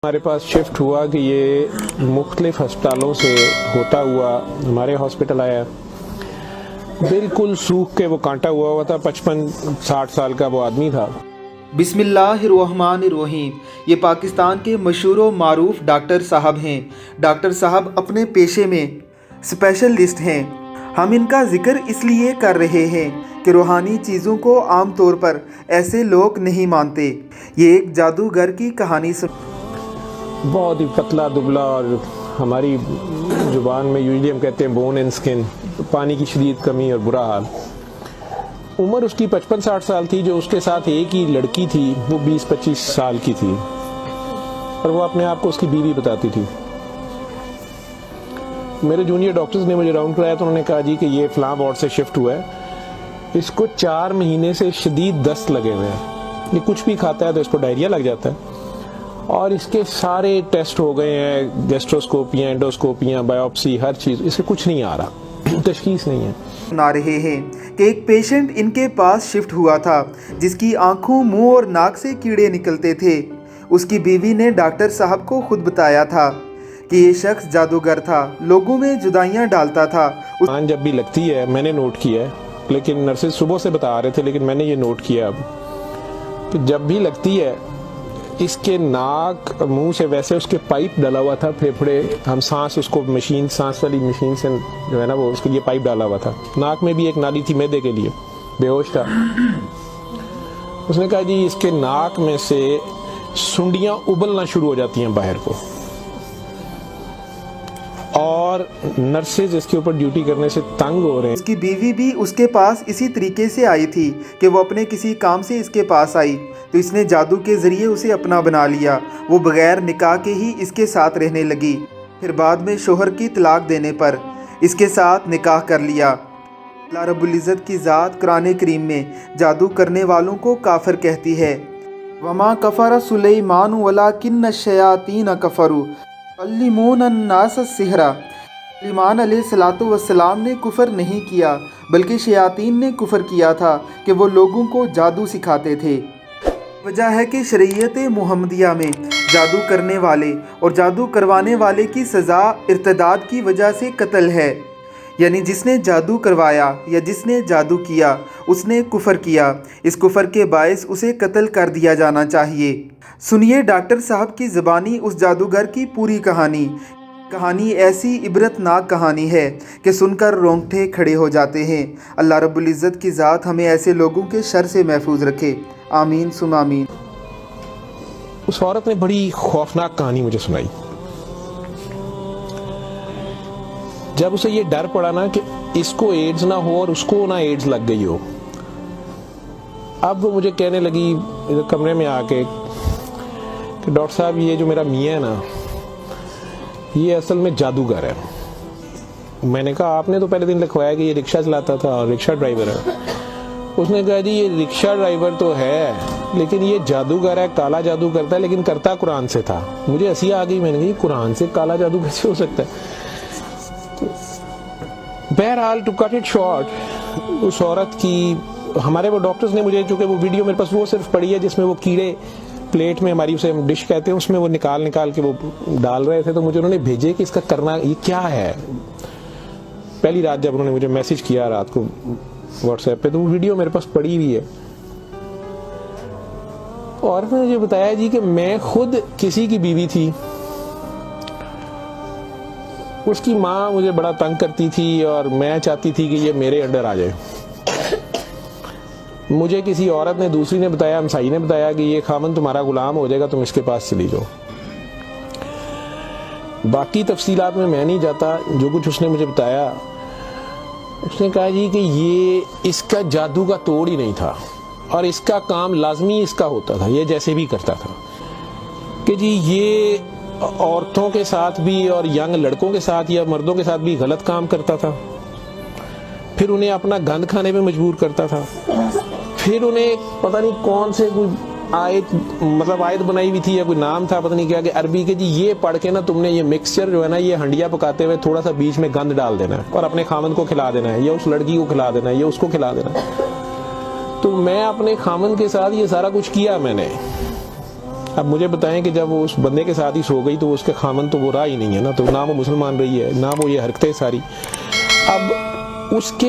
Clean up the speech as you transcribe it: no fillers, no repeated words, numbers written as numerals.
ہمارے پاس شفٹ ہوا کہ یہ مختلف ہسپتالوں سے ہوتا ہوا ہمارے ہاسپٹل آیا. بالکل سوکھ کے وہ کانٹا ہوا تھا. 55-60 سال کا وہ آدمی تھا. بسم اللہ الرحمن الرحیم. یہ پاکستان کے مشہور و معروف ڈاکٹر صاحب ہیں. ڈاکٹر صاحب اپنے پیشے میں اسپیشلسٹ ہیں. ہم ان کا ذکر اس لیے کر رہے ہیں کہ روحانی چیزوں کو عام طور پر ایسے لوگ نہیں مانتے. یہ ایک جادوگر کی کہانی بہت ہی پتلا دبلا اور ہماری زبان میں یوزلی ہم کہتے ہیں بون اینڈ سکن. پانی کی شدید کمی اور برا حال. عمر اس کی 55-60 سال تھی. جو اس کے ساتھ ایک ہی لڑکی تھی وہ 20-25 سال کی تھی اور وہ اپنے آپ کو اس کی بیوی بتاتی تھی. میرے جونیئر ڈاکٹرز نے مجھے راؤنڈ کرایا تو انہوں نے کہا جی کہ یہ فلاں وارڈ سے شفٹ ہوا ہے. اس کو 4 مہینے سے شدید دست لگے ہوئے ہیں. یہ کچھ بھی کھاتا ہے تو اس کو ڈائریا لگ جاتا ہے اور اس کے سارے ٹیسٹ ہو گئے ہیں. گیسٹروسکوپیاں، انڈوسکوپیاں، بایوپسی، ہر چیز. اس سے کچھ نہیں آ رہا. تشخیص نہیں ہے. سنا رہے ہیں کہ ایک پیشنٹ ان کے پاس شفٹ ہوا تھا جس کی آنکھوں، منہ اور ناک سے کیڑے نکلتے تھے. اس کی بیوی نے ڈاکٹر صاحب کو خود بتایا تھا کہ یہ شخص جادوگر تھا، لوگوں میں جدائیاں ڈالتا تھا. جب بھی لگتی ہے میں نے نوٹ کیا ہے، لیکن نرسز صبح سے بتا رہے تھے، لیکن میں نے یہ نوٹ کیا اب کہ جب بھی لگتی ہے اس کے ناک منہ سے ویسے اس کے پائپ ڈالا ہوا تھا. پھیپھڑے ہم سانس اس کو مشین، سانس والی مشین سے جو ہے نا وہ اس کے لیے پائپ ڈالا ہوا تھا. ناک میں بھی ایک نالی تھی میدے کے لیے. بے ہوش تھا. اس نے کہا جی اس کے ناک میں سے سنڈیاں ابلنا شروع ہو جاتی ہیں باہر کو اور نرسز اس کے اوپر ڈیوٹی کرنے سے تنگ ہو رہے ہیں. اس کی بیوی بھی اس کے پاس اسی طریقے سے آئی تھی کہ وہ اپنے کسی کام سے اس کے پاس آئی تو اس نے جادو کے ذریعے اسے اپنا بنا لیا. وہ بغیر نکاح کے ہی اس کے ساتھ رہنے لگی. پھر بعد میں شوہر کی طلاق دینے پر اس کے ساتھ نکاح کر لیا. اللہ رب العزت کی ذات قرآن کریم میں جادو کرنے والوں کو کافر کہتی ہے. وما کفر سلیمان ولکن الشیاطین کفروا یعلمون الناس السحر. سلیمان علیہ الصلوۃ والسلام نے کفر نہیں کیا بلکہ شیاطین نے کفر کیا تھا کہ وہ لوگوں کو جادو سکھاتے تھے. وجہ ہے کہ شریعت محمدیہ میں جادو کرنے والے اور جادو کروانے والے کی سزا ارتداد کی وجہ سے قتل ہے. یعنی جس نے جادو کروایا یا جس نے جادو کیا اس نے کفر کیا. اس کفر کے باعث اسے قتل کر دیا جانا چاہیے. سنیے ڈاکٹر صاحب کی زبانی اس جادوگر کی پوری کہانی. کہانی ایسی عبرت ناک کہانی ہے کہ سن کر رونگٹے کھڑے ہو جاتے ہیں. اللہ رب العزت کی ذات ہمیں ایسے لوگوں کے شر سے محفوظ رکھے. آمین ثم آمین. اس عورت نے بڑی خوفناک کہانی مجھے سنائی. جب اسے یہ ڈر پڑا نا کہ اس کو ایڈز نہ ہو اور اس کو نہ ایڈز لگ گئی ہو، اب وہ مجھے کہنے لگی کمرے میں آ کے کہ ڈاکٹر صاحب یہ جو میرا میاں ہے نا یہ اصل میں جادوگر ہے. میں نے کہا آپ نے تو پہلے دن لکھوایا کہ یہ رکشہ چلاتا تھا اور رکشہ ڈرائیور ہے. اس نے کہا جی یہ رکشہ ڈرائیور تو ہے لیکن یہ جادوگر ہے، کالا جادو کرتا ہے، لیکن کرتا قرآن سے تھا. مجھے ہنسی آ گئی. میں نے کہا یہ قرآن سے کالا جادو کیسے ہو سکتا ہے؟ بہرحال ٹو کٹ اٹ شارٹ، اس عورت کی ہمارے وہ ڈاکٹرز نے مجھے، چونکہ وہ ویڈیو میرے پاس وہ صرف پڑی ہے جس میں وہ کیڑے پلیٹ میں ہماری اسے ہم ڈش کہتے ہیں اس میں وہ نکال کے وہ ڈال رہے تھے، تو مجھے انہوں نے بھیجے کہ اس کا کرنا یہ کیا ہے. پہلی رات جب انہوں نے مجھے میسج کیا رات کو واٹس ایپ پہ تو وہ ویڈیو میرے پاس پڑی ہوئی ہے. عورت نے مجھے بتایا جی کہ میں خود کسی کی بیوی تھی. اس کی ماں مجھے بڑا تنگ کرتی تھی اور میں چاہتی تھی کہ یہ میرے انڈر آ جائے. مجھے کسی عورت نے، دوسری نے بتایا، ہمسائی نے بتایا کہ یہ خامن تمہارا غلام ہو جائے گا، تم اس کے پاس چلی جاؤ. باقی تفصیلات میں نہیں جاتا. جو کچھ اس نے مجھے بتایا، اس نے کہا جی کہ یہ اس کا جادو کا توڑ ہی نہیں تھا اور اس کا کام لازمی اس کا ہوتا تھا. یہ جیسے بھی کرتا تھا کہ جی یہ عورتوں کے ساتھ بھی اور ینگ لڑکوں کے ساتھ یا مردوں کے ساتھ بھی غلط کام کرتا تھا. پھر انہیں اپنا گند کھانے پہ مجبور کرتا تھا. پھر انہیں پتہ نہیں کون سے کوئی آیت بنائی ہوئی تھی یا کوئی نام تھا پتہ نہیں کیا کہ عربی کے جی یہ پڑھ کے نا تم نے یہ مکسچر جو ہے نا یہ ہنڈیا پکاتے ہوئے تھوڑا سا بیچ میں گند ڈال دینا ہے اور اپنے خامن کو کھلا دینا ہے یا اس لڑکی کو کھلا دینا ہے یا اس کو کھلا دینا ہے. تو میں اپنے خامن کے ساتھ یہ سارا کچھ کیا میں نے. اب مجھے بتائیں کہ جب وہ اس بندے کے ساتھ ہی سو گئی تو اس کے خامن تو وہ رہا ہی نہیں ہے نا, تو نہ وہ مسلمان رہی ہے نہ وہ یہ حرکتیں ساری. اب اس کے